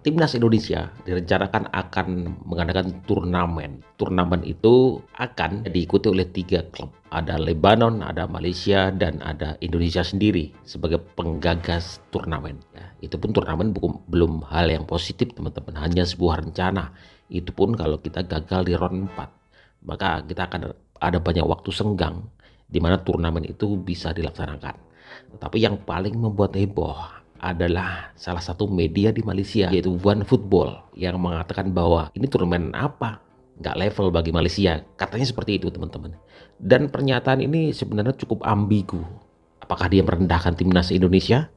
Timnas Indonesia direncanakan akan mengadakan turnamen. Turnamen itu akan diikuti oleh 3 klub. Ada Lebanon, ada Malaysia, dan ada Indonesia sendiri sebagai penggagas turnamen. Ya, itu pun turnamen belum hal yang positif, teman-teman. Hanya sebuah rencana. Itu pun kalau kita gagal di round 4. Maka kita akan ada banyak waktu senggang di mana turnamen itu bisa dilaksanakan. Tapi yang paling membuat heboh adalah salah satu media di Malaysia, yaitu OneFootball, yang mengatakan bahwa ini turnamen apa, nggak level bagi Malaysia. Katanya seperti itu, teman-teman. Dan pernyataan ini sebenarnya cukup ambigu. Apakah dia merendahkan timnas Indonesia,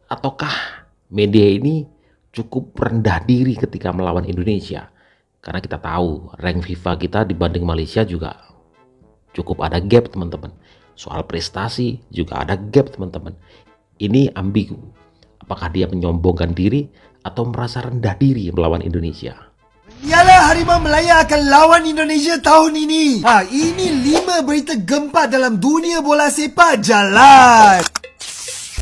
ataukah media ini cukup rendah diri ketika melawan Indonesia? Karena kita tahu rank FIFA kita dibanding Malaysia juga cukup ada gap, teman-teman. Soal prestasi juga ada gap, teman-teman. Ini ambigu. Apakah dia menyombongkan diri atau merasa rendah diri melawan Indonesia? Yalah, Harimau Melaya akan lawan Indonesia tahun ini. Ini 5 berita gempa dalam dunia bola sepak. Jalan.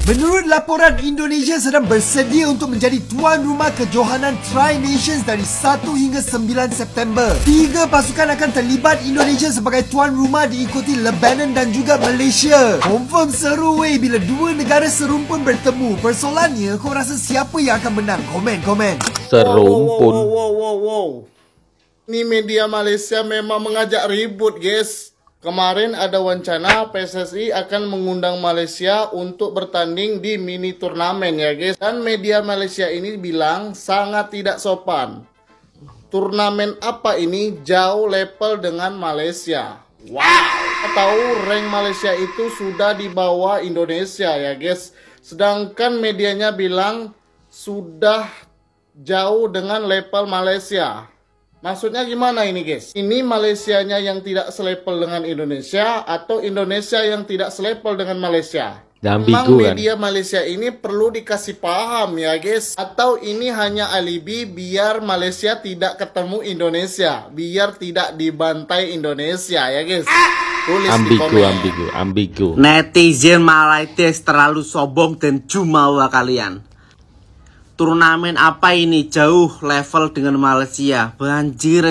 Menurut laporan, Indonesia sedang bersedia untuk menjadi tuan rumah kejohanan Tri Nations dari 1 hingga 9 September. 3 pasukan akan terlibat Indonesia sebagai tuan rumah, diikuti Lebanon dan juga Malaysia. Confirm seru weh bila 2 negara serumpun bertemu. Persoalannya, kau rasa siapa yang akan menang? Komen. Serumpun. Wow. Ini media Malaysia memang mengajak ribut, guys. Kemarin ada wacana PSSI akan mengundang Malaysia untuk bertanding di mini turnamen ya guys. Dan media Malaysia ini bilang sangat tidak sopan. Turnamen apa ini jauh level dengan Malaysia. Wow. Tahu rank Malaysia itu sudah di bawah Indonesia ya guys. Sedangkan medianya bilang sudah jauh dengan level Malaysia. Maksudnya gimana ini guys? Ini Malaysianya yang tidak selevel dengan Indonesia atau Indonesia yang tidak selevel dengan Malaysia? Memang media Malaysia ini perlu dikasih paham ya guys. Atau ini hanya alibi biar Malaysia tidak ketemu Indonesia, biar tidak dibantai Indonesia ya guys. Tulis di komen. Ambigu. Netizen Malaites terlalu sombong dan jumawa kalian. Turnamen apa ini jauh level dengan Malaysia? Banjir.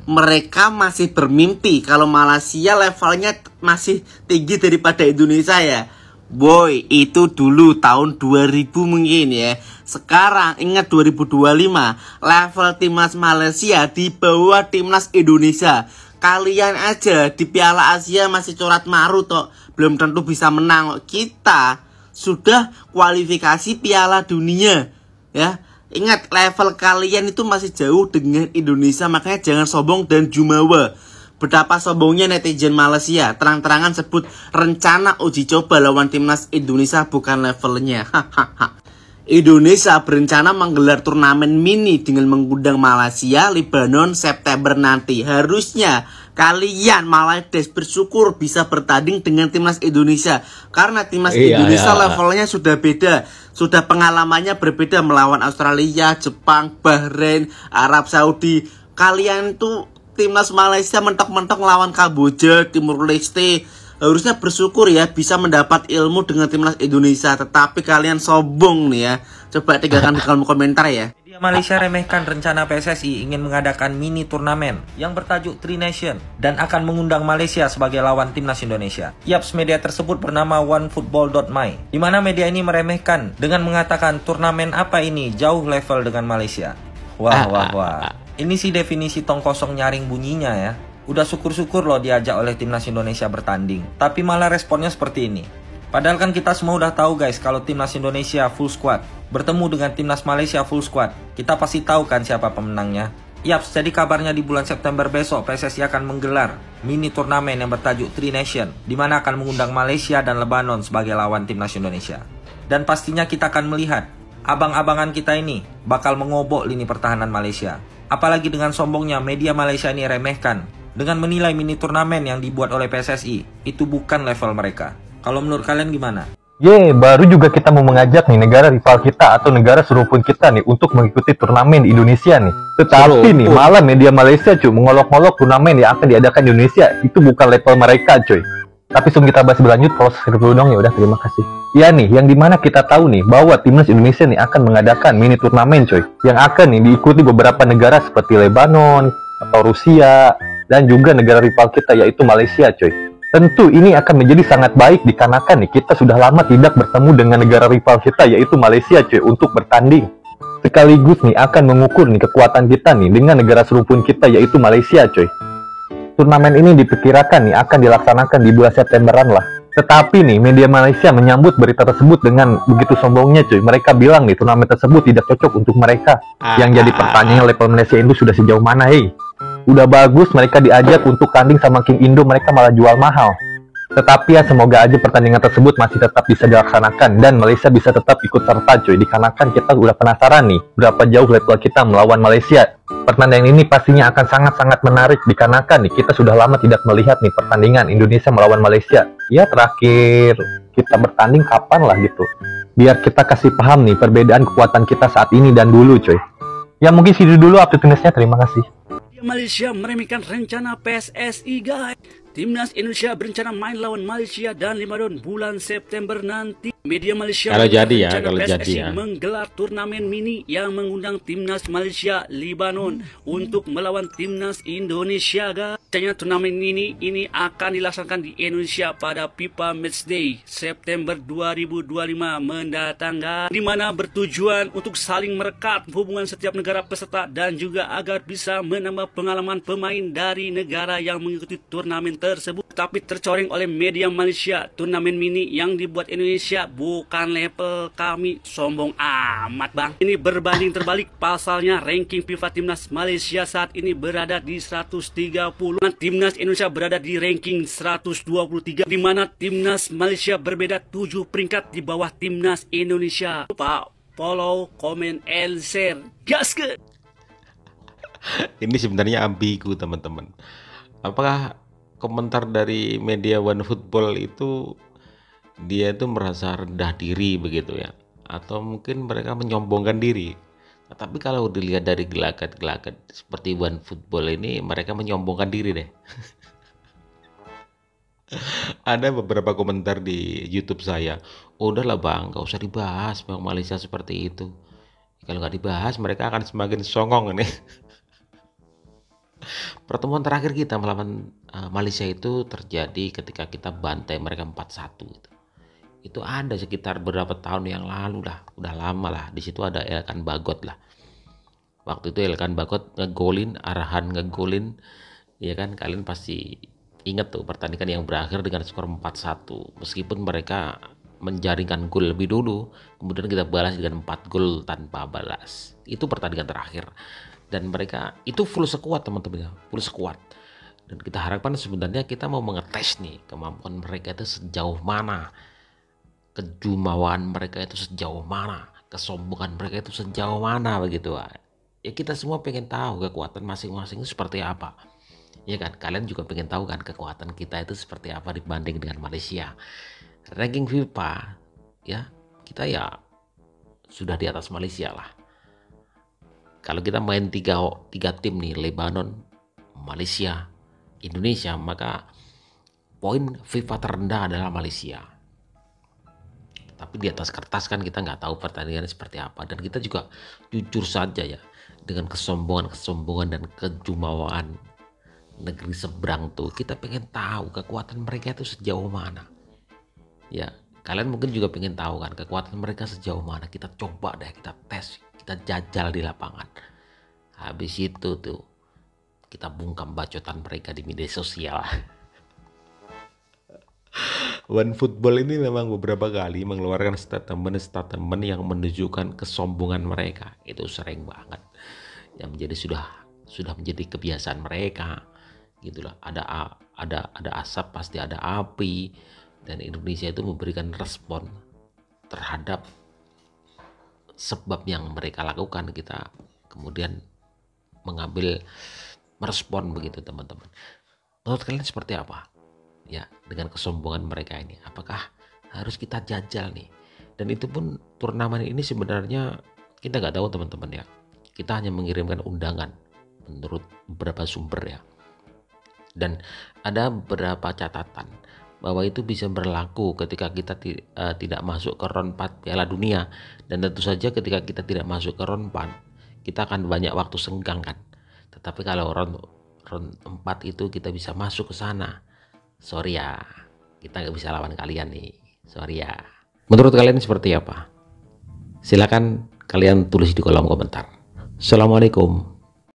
Mereka masih bermimpi kalau Malaysia levelnya masih tinggi daripada Indonesia ya. Boy, itu dulu tahun 2000 mungkin ya. Sekarang ingat 2025, level timnas Malaysia di bawah timnas Indonesia. Kalian aja di Piala Asia masih corat marut toh, belum tentu bisa menang. Kita sudah kualifikasi Piala Dunia. Ya, ingat level kalian itu masih jauh dengan Indonesia, makanya jangan sombong dan jumawa. Betapa sombongnya netizen Malaysia, terang-terangan sebut rencana uji coba lawan timnas Indonesia bukan levelnya. Indonesia berencana menggelar turnamen mini dengan mengundang Malaysia, Lebanon September nanti. Harusnya kalian Malaites bersyukur bisa bertanding dengan timnas Indonesia, karena timnas Indonesia levelnya sudah beda. Sudah pengalamannya berbeda melawan Australia, Jepang, Bahrain, Arab Saudi. Kalian tuh timnas Malaysia mentok-mentok melawan Kamboja, Timur Leste. Harusnya bersyukur ya bisa mendapat ilmu dengan timnas Indonesia. Tetapi kalian sombong nih ya. Coba tinggalkan di kolom komentar ya. Media Malaysia remehkan rencana PSSI ingin mengadakan mini turnamen yang bertajuk Tri Nation dan akan mengundang Malaysia sebagai lawan timnas Indonesia. Yaps, media tersebut bernama OneFootball.my, di mana media ini meremehkan dengan mengatakan turnamen apa ini jauh level dengan Malaysia. Wah. Ini sih definisi tong kosong nyaring bunyinya ya. Udah syukur-syukur loh diajak oleh timnas Indonesia bertanding, tapi malah responnya seperti ini. Padahal kan kita semua udah tahu guys kalau timnas Indonesia full squad bertemu dengan timnas Malaysia full squad. Kita pasti tahu kan siapa pemenangnya. Yaps, jadi kabarnya di bulan September besok PSSI akan menggelar mini turnamen yang bertajuk Tri Nation, di mana akan mengundang Malaysia dan Lebanon sebagai lawan timnas Indonesia. Dan pastinya kita akan melihat abang-abangan kita ini bakal mengobok lini pertahanan Malaysia. Apalagi dengan sombongnya media Malaysia ini remehkan dengan menilai mini turnamen yang dibuat oleh PSSI itu bukan level mereka. Kalau menurut kalian gimana? Baru juga kita mau mengajak nih negara rival kita atau negara serumpun kita nih untuk mengikuti turnamen di Indonesia nih. Tetapi nih malah media Malaysia cuy mengolok-olok turnamen yang akan diadakan di Indonesia. Itu bukan level mereka cuy. Tapi sebelum kita bahas berlanjut, proses dulu dong. Ya udah, terima kasih. Ya nih, yang dimana kita tahu nih bahwa timnas Indonesia nih akan mengadakan mini turnamen coy, yang akan nih diikuti beberapa negara seperti Lebanon atau Rusia dan juga negara rival kita yaitu Malaysia coy. Tentu ini akan menjadi sangat baik dikarenakan nih kita sudah lama tidak bertemu dengan negara rival kita yaitu Malaysia coy untuk bertanding. Sekaligus nih akan mengukur nih kekuatan kita nih dengan negara serumpun kita yaitu Malaysia coy. Turnamen ini diperkirakan nih akan dilaksanakan di bulan Septemberan lah. Tetapi nih media Malaysia menyambut berita tersebut dengan begitu sombongnya cuy. Mereka bilang nih turnamen tersebut tidak cocok untuk mereka. Yang jadi pertanyaan level Malaysia itu sudah sejauh mana hei? Udah bagus mereka diajak untuk tanding sama King Indo, mereka malah jual mahal. Tetapi ya semoga aja pertandingan tersebut masih tetap bisa dilaksanakan dan Malaysia bisa tetap ikut serta cuy. Dikarenakan kita udah penasaran nih berapa jauh level kita melawan Malaysia. Pertandingan ini pastinya akan sangat-sangat menarik dikarenakan nih kita sudah lama tidak melihat nih pertandingan Indonesia melawan Malaysia. Ya terakhir kita bertanding kapan lah gitu. Biar kita kasih paham nih perbedaan kekuatan kita saat ini dan dulu cuy. Ya mungkin segitu dulu update timnasnya, terima kasih. Malaysia meremehkan rencana PSSI guys. Timnas Indonesia berencana main lawan Malaysia dan Lebanon bulan September nanti. Media Malaysia kalau jadi PSSI ya menggelar turnamen mini yang mengundang timnas Malaysia, Lebanon untuk melawan timnas Indonesia guys. Rencananya turnamen ini akan dilaksanakan di Indonesia pada FIFA Matchday September 2025 mendatang guys. Di mana bertujuan untuk saling merekat hubungan setiap negara peserta dan juga agar bisa menambah pengalaman pemain dari negara yang mengikuti turnamen tersebut. Tapi tercoreng oleh media Malaysia, turnamen mini yang dibuat Indonesia bukan level kami. Sombong amat bang. Ini berbanding terbalik, pasalnya ranking FIFA timnas Malaysia saat ini berada di 130. Timnas Indonesia berada di ranking 123, di mana timnas Malaysia berbeda 7 peringkat di bawah timnas Indonesia. Lupa follow, comment, and share. Gas ke? Ini sebenarnya ambigu teman-teman. Apakah komentar dari media One Football itu dia itu merasa rendah diri begitu ya, atau mungkin mereka menyombongkan diri? Nah, tapi kalau dilihat dari gelagat-gelagat seperti One Football ini, mereka menyombongkan diri deh. Ada beberapa komentar di YouTube saya, udahlah bang, gak usah dibahas bang Malaysia seperti itu. Kalau nggak dibahas mereka akan semakin songong nih. Pertemuan terakhir kita melawan Malaysia itu terjadi ketika kita bantai mereka 4-1 gitu. Itu ada sekitar beberapa tahun yang lalu lah, udah lama lah. Di situ ada Elkan Bagot lah. Waktu itu Elkan Bagot ngegolin, Arahan ngegolin, ya kan, kalian pasti ingat tuh pertandingan yang berakhir dengan skor 4-1. Meskipun mereka menjaringkan gol lebih dulu, kemudian kita balas dengan 4 gol tanpa balas. Itu pertandingan terakhir. Dan mereka itu full squad teman-teman ya, full squad. Dan kita harapkan sebenarnya kita mau mengetes nih kemampuan mereka itu sejauh mana, kejumawaan mereka itu sejauh mana, kesombongan mereka itu sejauh mana begitu. Ya kita semua pengen tahu kekuatan masing-masing itu seperti apa. Ya kan, kalian juga pengen tahu kan kekuatan kita itu seperti apa dibanding dengan Malaysia. Ranking FIFA ya, kita ya sudah di atas Malaysia lah. Kalau kita main tiga tim nih, Lebanon, Malaysia, Indonesia, maka poin FIFA terendah adalah Malaysia. Tapi di atas kertas kan kita nggak tahu pertandingannya seperti apa. Dan kita juga jujur saja ya, dengan kesombongan dan kejumawaan negeri seberang tuh, kita pengen tahu kekuatan mereka itu sejauh mana. Ya, kalian mungkin juga pengen tahu kan kekuatan mereka sejauh mana. Kita coba deh, kita tes, kita jajal di lapangan. Habis itu tuh kita bungkam bacotan mereka di media sosial. One Football ini memang beberapa kali mengeluarkan statement yang menunjukkan kesombongan mereka. Itu sering banget. Yang menjadi sudah menjadi kebiasaan mereka. Gitulah. Ada asap pasti ada api. Dan Indonesia itu memberikan respon terhadap sebab yang mereka lakukan. Kita kemudian mengambil merespon begitu teman-teman. Menurut kalian seperti apa? Ya, dengan kesombongan mereka ini, apakah harus kita jajal nih? Dan itu pun turnamen ini sebenarnya kita nggak tahu teman-teman ya. Kita hanya mengirimkan undangan menurut beberapa sumber ya. Dan ada beberapa catatan bahwa itu bisa berlaku ketika kita tidak masuk ke round 4 Piala Dunia. Dan tentu saja ketika kita tidak masuk ke round 4, kita akan banyak waktu senggang kan. Tetapi kalau round 4 itu kita bisa masuk ke sana, sorry ya, kita nggak bisa lawan kalian nih, sorry ya. Menurut kalian seperti apa? Silakan kalian tulis di kolom komentar. Assalamualaikum.